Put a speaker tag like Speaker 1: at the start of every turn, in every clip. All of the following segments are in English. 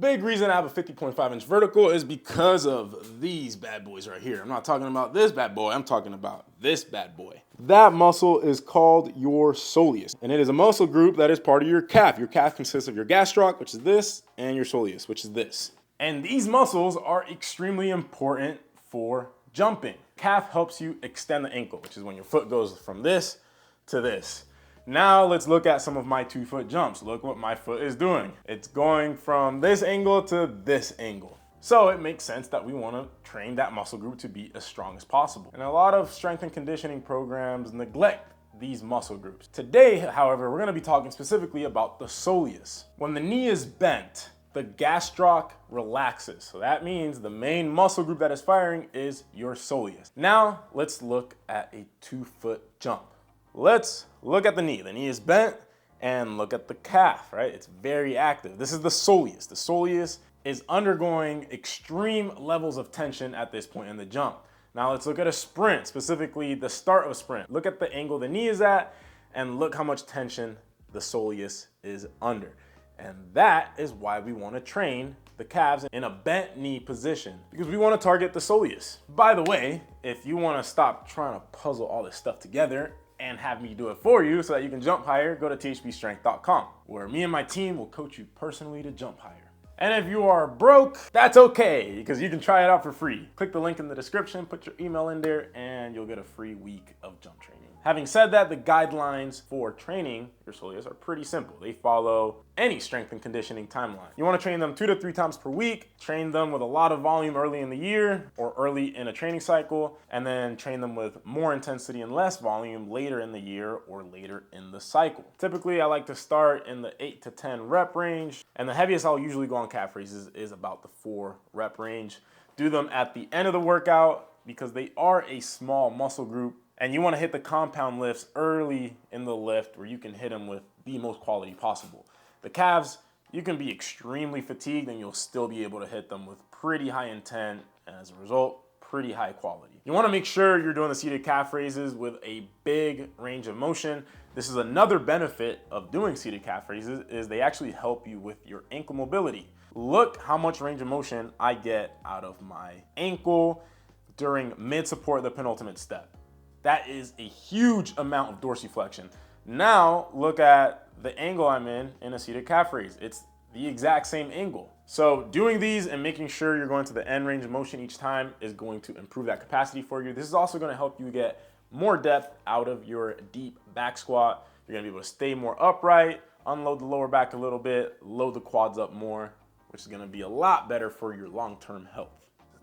Speaker 1: big reason I have a 50.5-inch vertical is because of these bad boys right here. I'm not talking about this bad boy, I'm talking about this bad boy. That muscle is called your soleus, and it is a muscle group that is part of your calf. Your calf consists of your gastroc, which is this, and your soleus, which is this. And these muscles are extremely important for jumping. Calf helps you extend the ankle, which is when your foot goes from this to this. Now let's look at some of my 2-foot jumps. Look what my foot is doing. It's going from this angle to this angle. So it makes sense that we want to train that muscle group to be as strong as possible. And a lot of strength and conditioning programs neglect these muscle groups. Today, however, we're going to be talking specifically about the soleus. When the knee is bent, the gastroc relaxes. So that means the main muscle group that is firing is your soleus. Now let's look at a 2-foot jump. Let's look at the knee. The knee is bent, and look at the calf, right? It's very active. This is the soleus. The soleus is undergoing extreme levels of tension at this point in the jump. Now let's look at a sprint, specifically the start of a sprint. Look at the angle the knee is at, and look how much tension the soleus is under. And that is why we want to train the calves in a bent knee position, because we want to target the soleus. By the way, if you want to stop trying to puzzle all this stuff together and have me do it for you so that you can jump higher, go to THPstrength.com, where me and my team will coach you personally to jump higher. And if you are broke, that's okay, because you can try it out for free. Click the link in the description, put your email in there, and you'll get a free week of jump training. Having said that, the guidelines for training your soleus are pretty simple. They follow any strength and conditioning timeline. You want to train them 2 to 3 times per week, train them with a lot of volume early in the year or early in a training cycle, and then train them with more intensity and less volume later in the year or later in the cycle. Typically, I like to start in the 8 to 10 rep range, and the heaviest I'll usually go on calf raises is about the 4 rep range. Do them at the end of the workout because they are a small muscle group. And you want to hit the compound lifts early in the lift where you can hit them with the most quality possible. The calves, you can be extremely fatigued and you'll still be able to hit them with pretty high intent, and as a result, pretty high quality. You want to make sure you're doing the seated calf raises with a big range of motion. This is another benefit of doing seated calf raises, is they actually help you with your ankle mobility. Look how much range of motion I get out of my ankle during mid-support, the penultimate step. That is a huge amount of dorsiflexion. Now look at the angle I'm in a seated calf raise. It's the exact same angle. So doing these and making sure you're going to the end range of motion each time is going to improve that capacity for you. This is also going to help you get more depth out of your deep back squat. You're going to be able to stay more upright, unload the lower back a little bit, load the quads up more, which is going to be a lot better for your long-term health.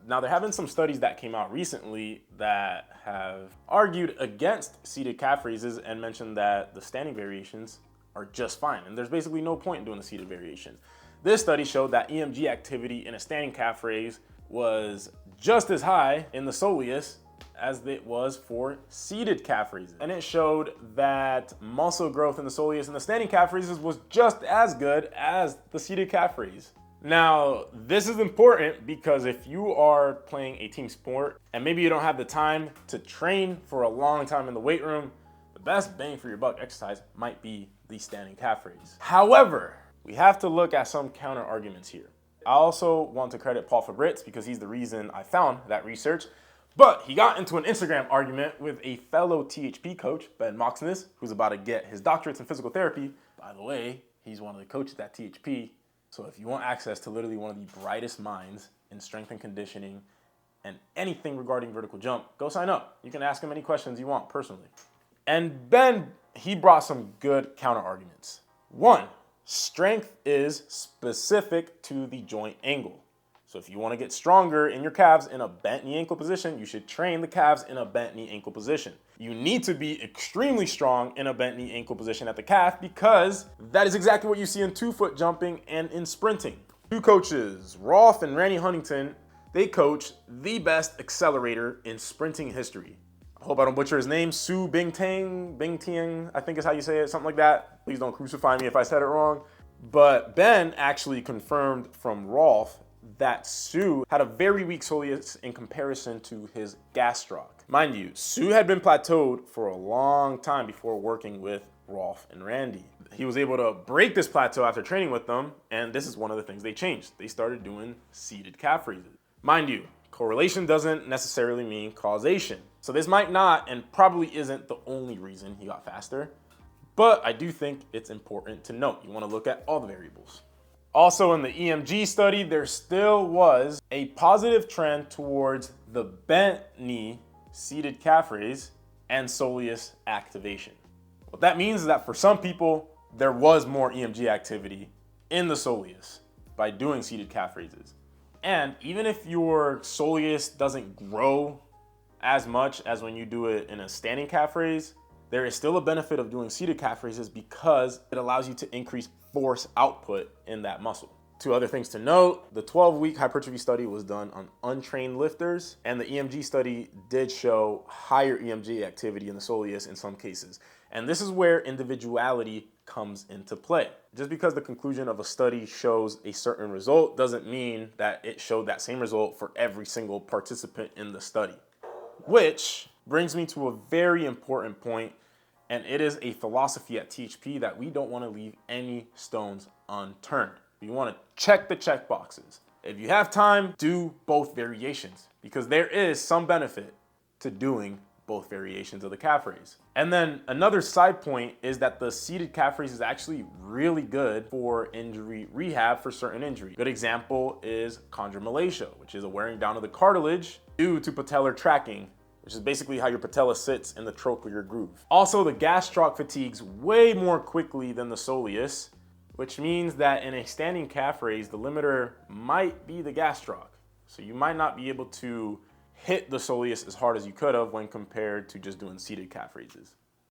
Speaker 1: Now, there have been some studies that came out recently that have argued against seated calf raises and mentioned that the standing variations are just fine. And there's basically no point in doing the seated variation. This study showed that EMG activity in a standing calf raise was just as high in the soleus as it was for seated calf raises. And it showed that muscle growth in the soleus in the standing calf raises was just as good as the seated calf raise. Now, this is important because if you are playing a team sport and maybe you don't have the time to train for a long time in the weight room, the best bang for your buck exercise might be the standing calf raise. However, we have to look at some counter arguments here. I also want to credit Paul Fabritz because he's the reason I found that research, but he got into an Instagram argument with a fellow THP coach, Ben Moxness, who's about to get his doctorates in physical therapy. By the way, he's one of the coaches at THP. So if you want access to literally one of the brightest minds in strength and conditioning and anything regarding vertical jump, go sign up. You can ask him any questions you want personally. And Ben, he brought some good counter arguments. 1, strength is specific to the joint angle. So if you want to get stronger in your calves in a bent knee ankle position, you should train the calves in a bent knee ankle position. You need to be extremely strong in a bent knee ankle position at the calf because that is exactly what you see in 2-foot jumping and in sprinting. 2 coaches, Rolf and Randy Huntington, they coach the best accelerator in sprinting history. I hope I don't butcher his name, Su Bingtian, I think is how you say it, something like that. Please don't crucify me if I said it wrong. But Ben actually confirmed from Rolf that Su had a very weak soleus in comparison to his gastroc. Mind you, Su had been plateaued for a long time before working with Rolf and Randy. He was able to break this plateau after training with them, and this is one of the things they changed. They started doing seated calf raises. Mind you, correlation doesn't necessarily mean causation. So this might not and probably isn't the only reason he got faster, but I do think it's important to note. You want to look at all the variables. Also in the EMG study, there still was a positive trend towards the bent knee seated calf raise and soleus activation. What that means is that for some people, there was more EMG activity in the soleus by doing seated calf raises. And even if your soleus doesn't grow as much as when you do it in a standing calf raise, there is still a benefit of doing seated calf raises because it allows you to increase force output in that muscle. Two other things to note, the 12-week hypertrophy study was done on untrained lifters, and the EMG study did show higher EMG activity in the soleus in some cases. And this is where individuality comes into play. Just because the conclusion of a study shows a certain result doesn't mean that it showed that same result for every single participant in the study. Which brings me to a very important point, and it is a philosophy at THP that we don't want to leave any stones unturned. You want to check the check boxes. If you have time, do both variations because there is some benefit to doing both variations of the calf raise. And then another side point is that the seated calf raise is actually really good for injury rehab for certain injuries. Good example is chondromalacia, which is a wearing down of the cartilage due to patellar tracking, which is basically how your patella sits in the trochlear groove. Also, the gastroc fatigues way more quickly than the soleus, which means that in a standing calf raise, the limiter might be the gastroc. So you might not be able to hit the soleus as hard as you could have when compared to just doing seated calf raises.